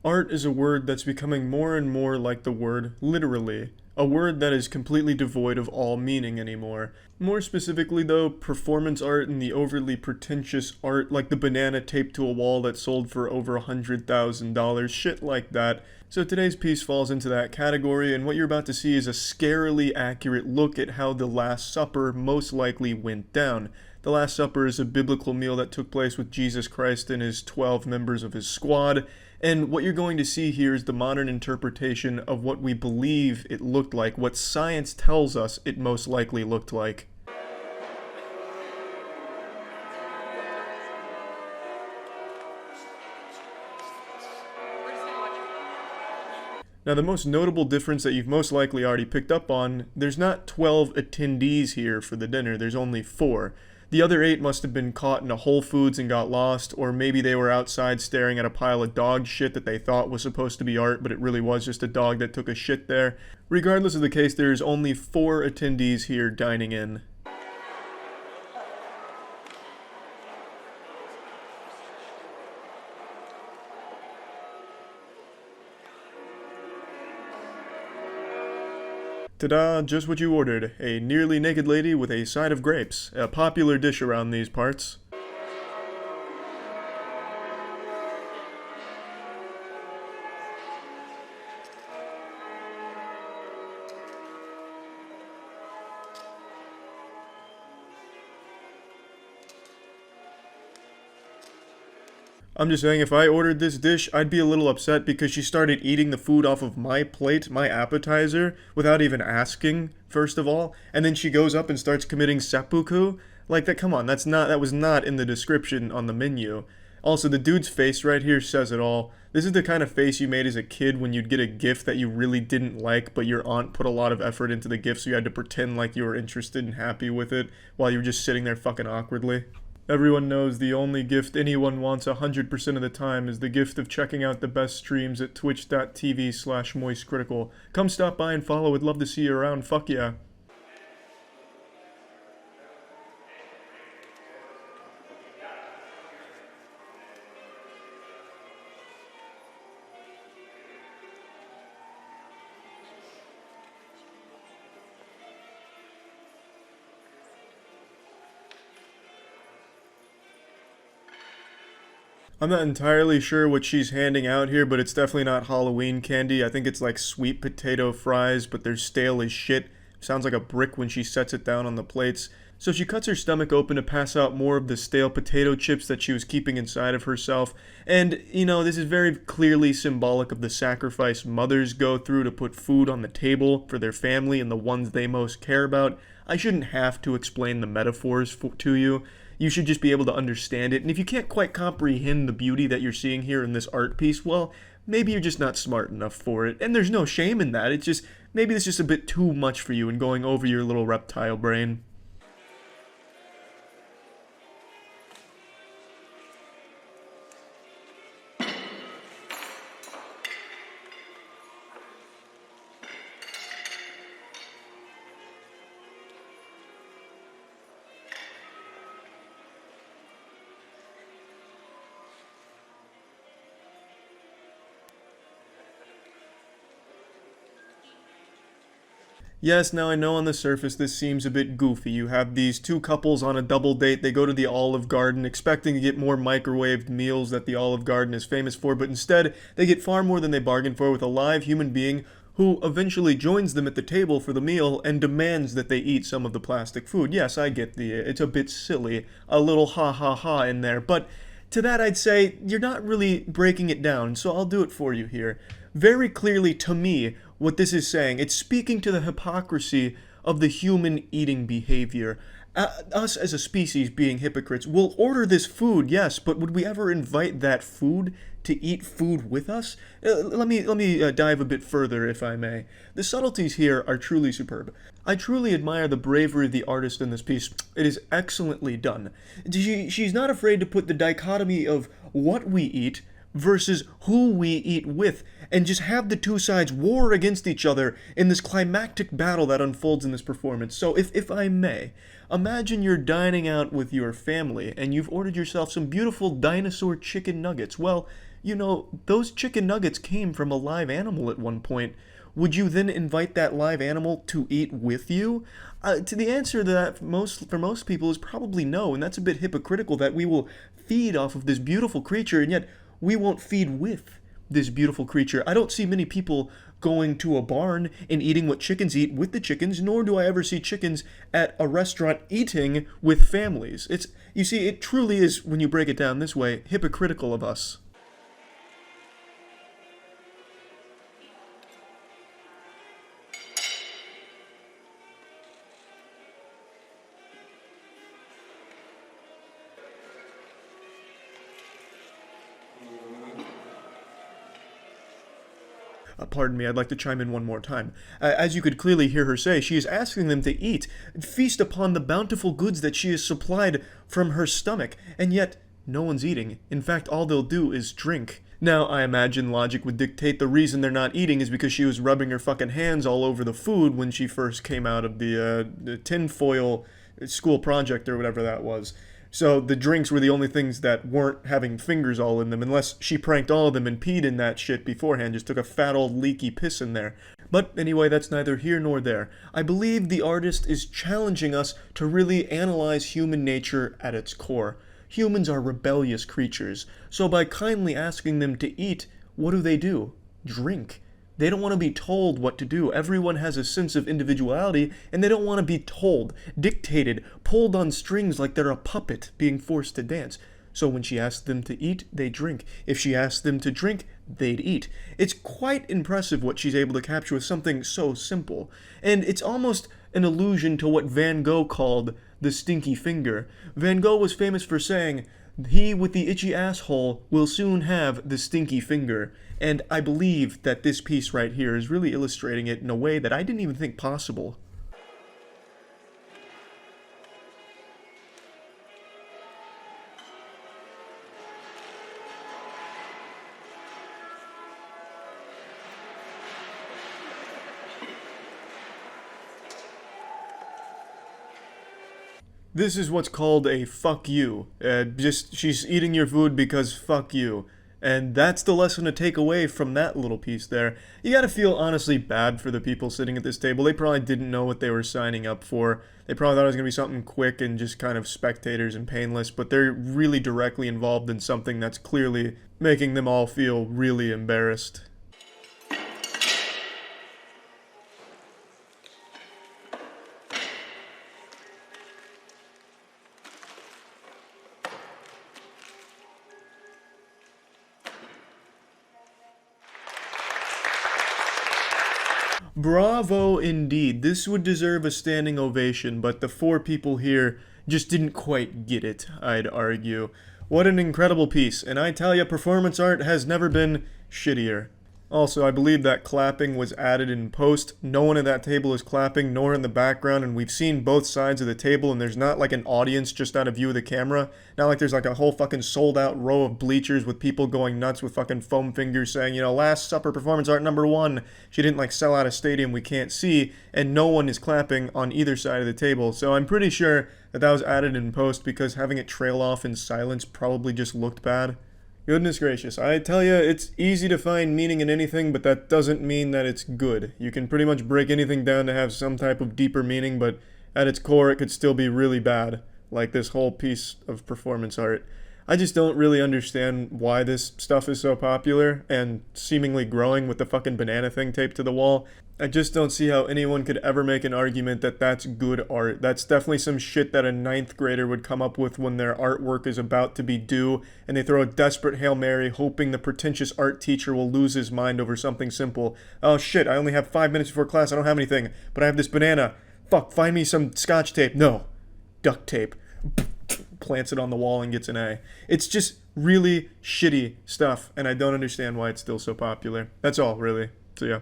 Art is a word that's becoming more and more like the word literally, a word that is completely devoid of all meaning anymore. More specifically though, performance art and the overly pretentious art like the banana taped to a wall that sold for over $100,000, shit like that. So today's piece falls into that category, and what you're about to see is a scarily accurate look at how the Last Supper most likely went down. The Last Supper is a biblical meal that took place with Jesus Christ and his 12 members of his squad, and what you're going to see here is the modern interpretation of what we believe it looked like, what science tells us it most likely looked like. Now, the most notable difference that you've most likely already picked up on, there's not 12 attendees here for the dinner, there's only 4. The other 8 must have been caught in a Whole Foods and got lost, or maybe they were outside staring at a pile of dog shit that they thought was supposed to be art, but it really was just a dog that took a shit there. Regardless of the case, there's only 4 attendees here dining in. Ta-da, just what you ordered. A nearly naked lady with a side of grapes. A popular dish around these parts. I'm just saying, if I ordered this dish, I'd be a little upset because she started eating the food off of my plate, my appetizer, without even asking, first of all, and then she goes up and starts committing seppuku. Like, that, come on, that was not in the description on the menu. Also, the dude's face right here says it all. This is the kind of face you made as a kid when you'd get a gift that you really didn't like, but your aunt put a lot of effort into the gift, so you had to pretend like you were interested and happy with it, while you were just sitting there fucking awkwardly. Everyone knows the only gift anyone wants 100% of the time is the gift of checking out the best streams at twitch.tv/moistcritical. Come stop by and follow, I'd love to see you around, fuck yeah. I'm not entirely sure what she's handing out here, but it's definitely not Halloween candy. I think it's like sweet potato fries, but they're stale as shit. Sounds like a brick when she sets it down on the plates. So she cuts her stomach open to pass out more of the stale potato chips that she was keeping inside of herself. And, you know, this is very clearly symbolic of the sacrifice mothers go through to put food on the table for their family and the ones they most care about. I shouldn't have to explain the metaphors to you. You should just be able to understand it, and if you can't quite comprehend the beauty that you're seeing here in this art piece, well, maybe you're just not smart enough for it, and there's no shame in that. It's just, maybe it's just a bit too much for you and going over your little reptile brain. Yes, now I know on the surface this seems a bit goofy. You have these 2 couples on a double date, they go to the Olive Garden expecting to get more microwaved meals that the Olive Garden is famous for, but instead they get far more than they bargained for with a live human being who eventually joins them at the table for the meal and demands that they eat some of the plastic food. Yes, I get it's a bit silly, a little ha ha ha in there, but to that I'd say you're not really breaking it down, so I'll do it for you here. Very clearly to me, what this is saying, it's speaking to the hypocrisy of the human eating behavior. Us as a species being hypocrites, we'll order this food, yes, but would we ever invite that food to eat food with us? Let me dive a bit further, if I may. The subtleties here are truly superb. I truly admire the bravery of the artist in this piece. It is excellently done. She's not afraid to put the dichotomy of what we eat versus who we eat with, and just have the two sides war against each other in this climactic battle that unfolds in this performance. So if I may, imagine you're dining out with your family and you've ordered yourself some beautiful dinosaur chicken nuggets. Well, you know, those chicken nuggets came from a live animal at one point. Would you then invite that live animal to eat with you? To the answer to that, for most people, is probably no, and that's a bit hypocritical that we will feed off of this beautiful creature, and yet we won't feed with this beautiful creature. I don't see many people going to a barn and eating what chickens eat with the chickens, nor do I ever see chickens at a restaurant eating with families. It's, you see, it truly is, when you break it down this way, hypocritical of us. Pardon me, I'd like to chime in one more time. As you could clearly hear her say, she is asking them to eat, feast upon the bountiful goods that she has supplied from her stomach, and yet no one's eating. In fact, all they'll do is drink. Now, I imagine logic would dictate the reason they're not eating is because she was rubbing her fucking hands all over the food when she first came out of the tinfoil school project or whatever that was. So the drinks were the only things that weren't having fingers all in them, unless she pranked all of them and peed in that shit beforehand, just took a fat old leaky piss in there. But anyway, that's neither here nor there. I believe the artist is challenging us to really analyze human nature at its core. Humans are rebellious creatures, so by kindly asking them to eat, what do? Drink. They don't want to be told what to do. Everyone has a sense of individuality, and they don't want to be told, dictated, pulled on strings like they're a puppet being forced to dance. So when she asks them to eat, they drink. If she asks them to drink, they'd eat. It's quite impressive what she's able to capture with something so simple. And it's almost an allusion to what Van Gogh called the stinky finger. Van Gogh was famous for saying, "He with the itchy asshole will soon have the stinky finger." And I believe that this piece right here is really illustrating it in a way that I didn't even think possible. This is what's called a fuck you. She's eating your food because fuck you. And that's the lesson to take away from that little piece there. You gotta feel honestly bad for the people sitting at this table. They probably didn't know what they were signing up for. They probably thought it was gonna be something quick and just kind of spectators and painless, but they're really directly involved in something that's clearly making them all feel really embarrassed. Bravo indeed. This would deserve a standing ovation, but the four people here just didn't quite get it, I'd argue. What an incredible piece, and I tell ya, performance art has never been shittier. Also, I believe that clapping was added in post. No one at that table is clapping, nor in the background, and we've seen both sides of the table, and there's not like an audience just out of view of the camera. Not like there's like a whole fucking sold out row of bleachers with people going nuts with fucking foam fingers saying, you know, Last Supper performance art #1. She didn't like sell out a stadium we can't see, and no one is clapping on either side of the table. So I'm pretty sure that that was added in post because having it trail off in silence probably just looked bad. Goodness gracious, I tell you, it's easy to find meaning in anything, but that doesn't mean that it's good. You can pretty much break anything down to have some type of deeper meaning, but at its core, it could still be really bad, like this whole piece of performance art. I just don't really understand why this stuff is so popular and seemingly growing with the fucking banana thing taped to the wall. I just don't see how anyone could ever make an argument that that's good art. That's definitely some shit that a 9th grader would come up with when their artwork is about to be due, and they throw a desperate Hail Mary hoping the pretentious art teacher will lose his mind over something simple. Oh shit, I only have 5 minutes before class, I don't have anything, but I have this banana. Fuck, find me some scotch tape. No. Duct tape. Plants it on the wall and gets an A. It's just really shitty stuff, and I don't understand why it's still so popular. That's all, really. So yeah.